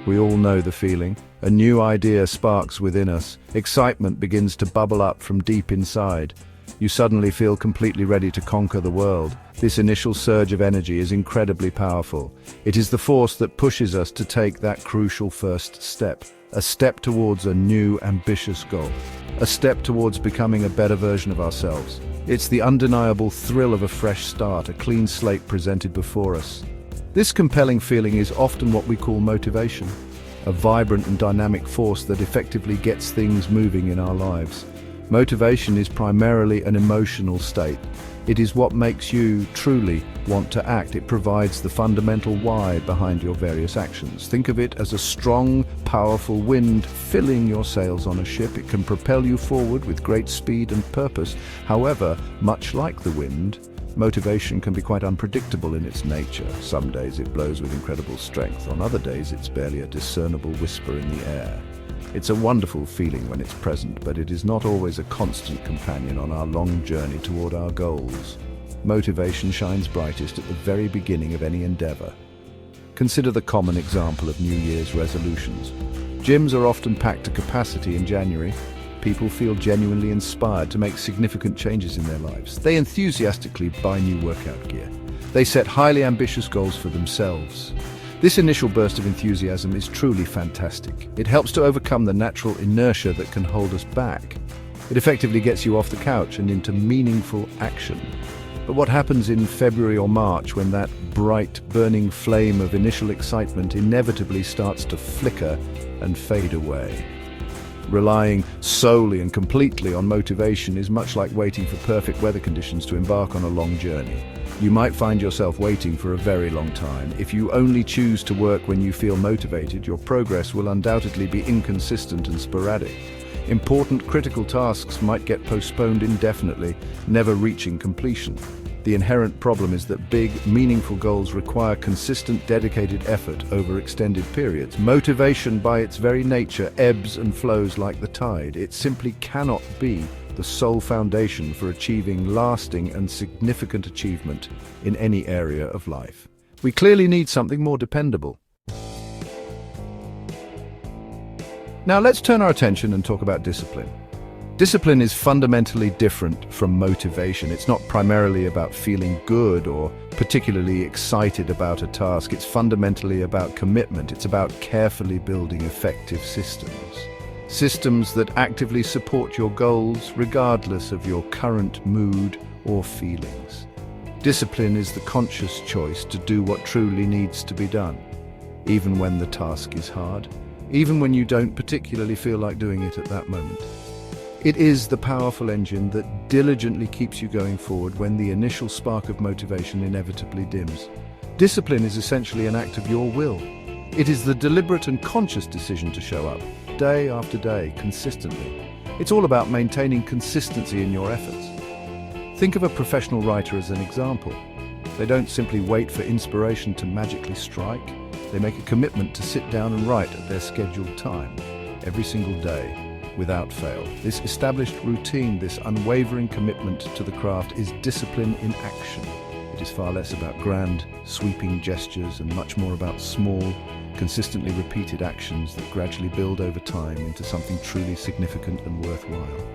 We all know the feeling. A new idea sparks within us. Excitement begins to bubble up from deep inside. You suddenly feel completely ready to conquer the world. This initial surge of energy is incredibly powerful. It is the force that pushes us to take that crucial first step. A step towards a new, ambitious goal. A step towards becoming a better version of ourselves. It's the undeniable thrill of a fresh start, a clean slate presented before us. This compelling feeling is often what we call motivation, a vibrant and dynamic force that effectively gets things moving in our lives. Motivation is primarily an emotional state. It is what makes you truly want to act. It provides the fundamental why behind your various actions. Think of it as a strong, powerful wind filling your sails on a ship. It can propel you forward with great speed and purpose. However, much like the wind, motivation can be quite unpredictable in its nature. Some days it blows with incredible strength. On other days it's barely a discernible whisper in the air. It's a wonderful feeling when it's present, but it is not always a constant companion on our long journey toward our goals. Motivation shines brightest at the very beginning of any endeavor. Consider the common example of New Year's resolutions. Gyms are often packed to capacity in January. People feel genuinely inspired to make significant changes in their lives. They enthusiastically buy new workout gear. They set highly ambitious goals for themselves. This initial burst of enthusiasm is truly fantastic. It helps to overcome the natural inertia that can hold us back. It effectively gets you off the couch and into meaningful action. But what happens in February or March when that bright, burning flame of initial excitement inevitably starts to flicker and fade away? Relying solely and completely on motivation is much like waiting for perfect weather conditions to embark on a long journey. You might find yourself waiting for a very long time. If you only choose to work when you feel motivated, your progress will undoubtedly be inconsistent and sporadic. Important critical tasks might get postponed indefinitely, never reaching completion. The inherent problem is that big, meaningful goals require consistent, dedicated effort over extended periods. Motivation, by its very nature, ebbs and flows like the tide. It simply cannot be the sole foundation for achieving lasting and significant achievement in any area of life. We clearly need something more dependable. Now let's turn our attention and talk about discipline. Discipline is fundamentally different from motivation. It's not primarily about feeling good or particularly excited about a task. It's fundamentally about commitment. It's about carefully building effective systems. Systems that actively support your goals regardless of your current mood or feelings. Discipline is the conscious choice to do what truly needs to be done, even when the task is hard, even when you don't particularly feel like doing it at that moment. It is the powerful engine that diligently keeps you going forward when the initial spark of motivation inevitably dims. Discipline is essentially an act of your will. It is the deliberate and conscious decision to show up, day after day, consistently. It's all about maintaining consistency in your efforts. Think of a professional writer as an example. They don't simply wait for inspiration to magically strike. They make a commitment to sit down and write at their scheduled time, every single day, without fail. This established routine, this unwavering commitment to the craft is discipline in action. It is far less about grand, sweeping gestures and much more about small, consistently repeated actions that gradually build over time into something truly significant and worthwhile.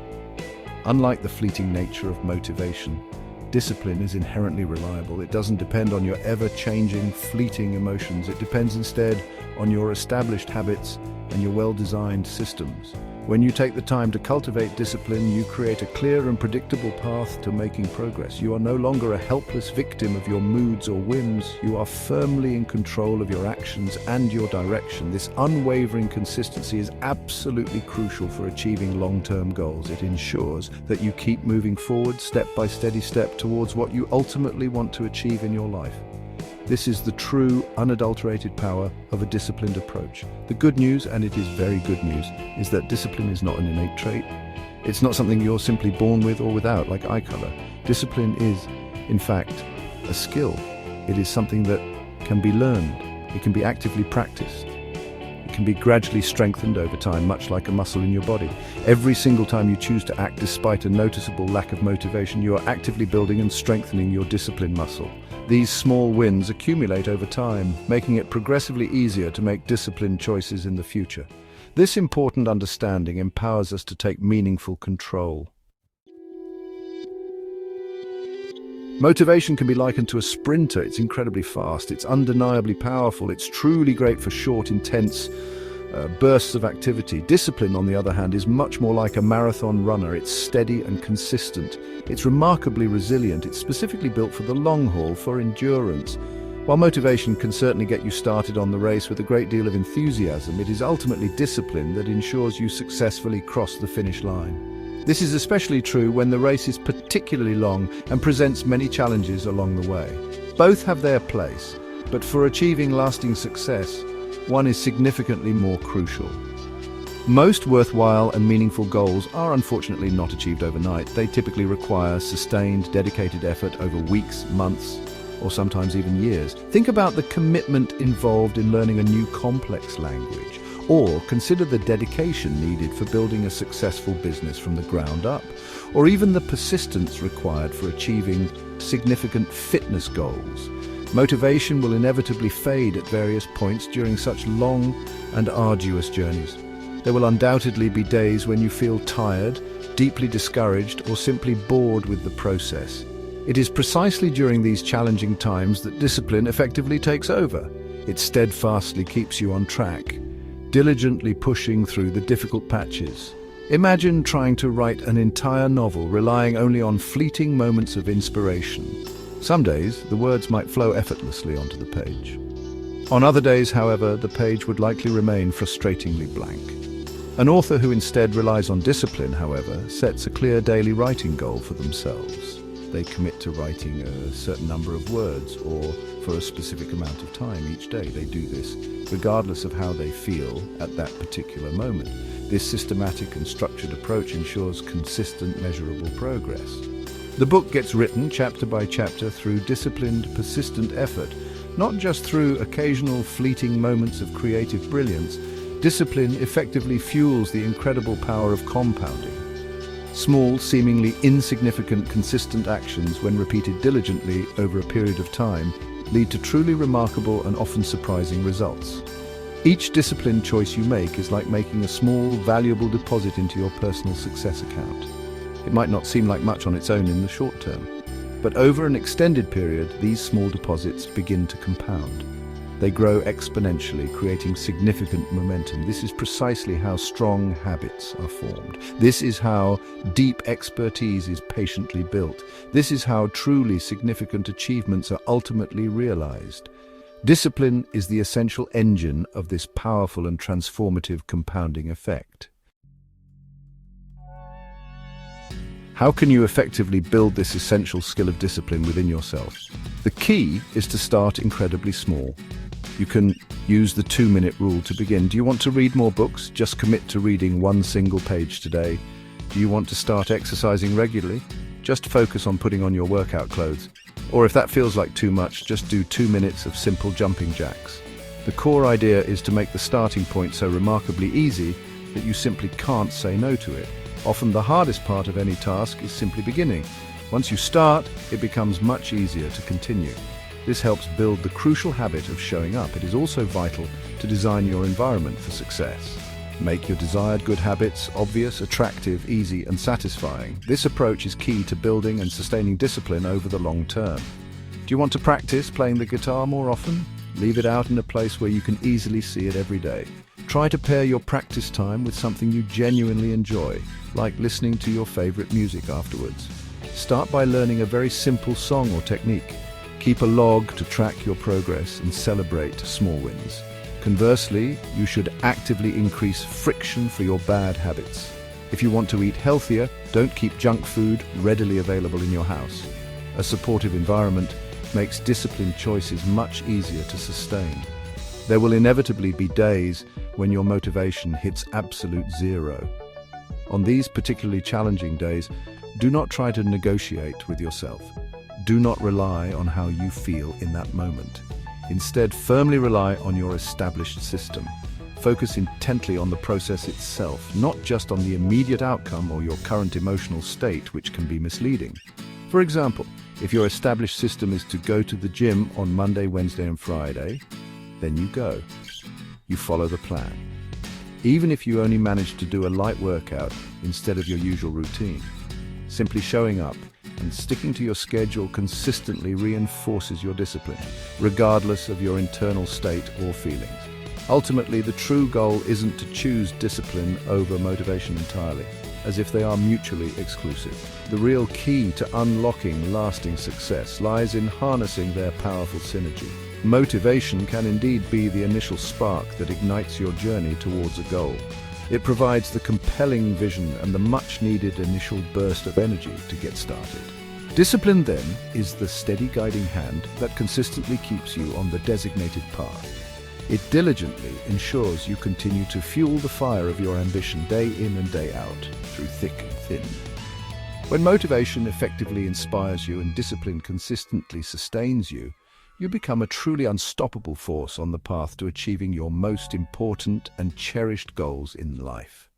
Unlike the fleeting nature of motivation, discipline is inherently reliable. It doesn't depend on your ever-changing, fleeting emotions. It depends instead on your established habits and your well-designed systems. When you take the time to cultivate discipline, you create a clear and predictable path to making progress. You are no longer a helpless victim of your moods or whims. You are firmly in control of your actions and your direction. This unwavering consistency is absolutely crucial for achieving long-term goals. It ensures that you keep moving forward step by steady step towards what you ultimately want to achieve in your life. This is the true, unadulterated power of a disciplined approach. The good news, and it is very good news, is that discipline is not an innate trait. It's not something you're simply born with or without, like eye color. Discipline is, in fact, a skill. It is something that can be learned. It can be actively practiced. It can be gradually strengthened over time, much like a muscle in your body. Every single time you choose to act despite a noticeable lack of motivation, you are actively building and strengthening your discipline muscle. These small wins accumulate over time, making it progressively easier to make disciplined choices in the future. This important understanding empowers us to take meaningful control. Motivation can be likened to a sprinter. It's incredibly fast, it's undeniably powerful, it's truly great for short, intense bursts of activity. Discipline, on the other hand, is much more like a marathon runner. It's steady and consistent. It's remarkably resilient. It's specifically built for the long haul, for endurance. While motivation can certainly get you started on the race with a great deal of enthusiasm, it is ultimately discipline that ensures you successfully cross the finish line. This is especially true when the race is particularly long and presents many challenges along the way. Both have their place, but for achieving lasting success, one is significantly more crucial. Most worthwhile and meaningful goals are unfortunately not achieved overnight. They typically require sustained, dedicated effort over weeks, months, or sometimes even years. Think about the commitment involved in learning a new complex language, or consider the dedication needed for building a successful business from the ground up, or even the persistence required for achieving significant fitness goals. Motivation will inevitably fade at various points during such long and arduous journeys. There will undoubtedly be days when you feel tired, deeply discouraged, or simply bored with the process. It is precisely during these challenging times that discipline effectively takes over. It steadfastly keeps you on track, diligently pushing through the difficult patches. Imagine trying to write an entire novel relying only on fleeting moments of inspiration. Some days, the words might flow effortlessly onto the page. On other days, however, the page would likely remain frustratingly blank. An author who instead relies on discipline, however, sets a clear daily writing goal for themselves. They commit to writing a certain number of words, or for a specific amount of time each day. They do this regardless of how they feel at that particular moment. This systematic and structured approach ensures consistent, measurable progress. The book gets written chapter by chapter through disciplined, persistent effort, not just through occasional fleeting moments of creative brilliance. Discipline effectively fuels the incredible power of compounding. Small, seemingly insignificant, consistent actions, when repeated diligently over a period of time, lead to truly remarkable and often surprising results. Each disciplined choice you make is like making a small, valuable deposit into your personal success account. It might not seem like much on its own in the short term, but over an extended period, these small deposits begin to compound. They grow exponentially, creating significant momentum. This is precisely how strong habits are formed. This is how deep expertise is patiently built. This is how truly significant achievements are ultimately realized. Discipline is the essential engine of this powerful and transformative compounding effect. How can you effectively build this essential skill of discipline within yourself? The key is to start incredibly small. You can use the 2-minute rule to begin. Do you want to read more books? Just commit to reading one single page today. Do you want to start exercising regularly? Just focus on putting on your workout clothes. Or if that feels like too much, just do 2 minutes of simple jumping jacks. The core idea is to make the starting point so remarkably easy that you simply can't say no to it. Often the hardest part of any task is simply beginning. Once you start, it becomes much easier to continue. This helps build the crucial habit of showing up. It is also vital to design your environment for success. Make your desired good habits obvious, attractive, easy, and satisfying. This approach is key to building and sustaining discipline over the long term. Do you want to practice playing the guitar more often? Leave it out in a place where you can easily see it every day. Try to pair your practice time with something you genuinely enjoy, like listening to your favorite music afterwards. Start by learning a very simple song or technique. Keep a log to track your progress and celebrate small wins. Conversely, you should actively increase friction for your bad habits. If you want to eat healthier, don't keep junk food readily available in your house. A supportive environment makes disciplined choices much easier to sustain. There will inevitably be days when your motivation hits absolute zero. On these particularly challenging days, do not try to negotiate with yourself. Do not rely on how you feel in that moment. Instead, firmly rely on your established system. Focus intently on the process itself, not just on the immediate outcome or your current emotional state, which can be misleading. For example, If your established system is to go to the gym on Monday, Wednesday, and Friday, then you go. You follow the plan. Even if you only manage to do a light workout instead of your usual routine, simply showing up and sticking to your schedule consistently reinforces your discipline, regardless of your internal state or feelings. Ultimately, the true goal isn't to choose discipline over motivation entirely, as if they are mutually exclusive. The real key to unlocking lasting success lies in harnessing their powerful synergy. Motivation can indeed be the initial spark that ignites your journey towards a goal. It provides the compelling vision and the much-needed initial burst of energy to get started. Discipline, then, is the steady guiding hand that consistently keeps you on the designated path. It diligently ensures you continue to fuel the fire of your ambition day in and day out, through thick and thin. When motivation effectively inspires you and discipline consistently sustains you, you become a truly unstoppable force on the path to achieving your most important and cherished goals in life.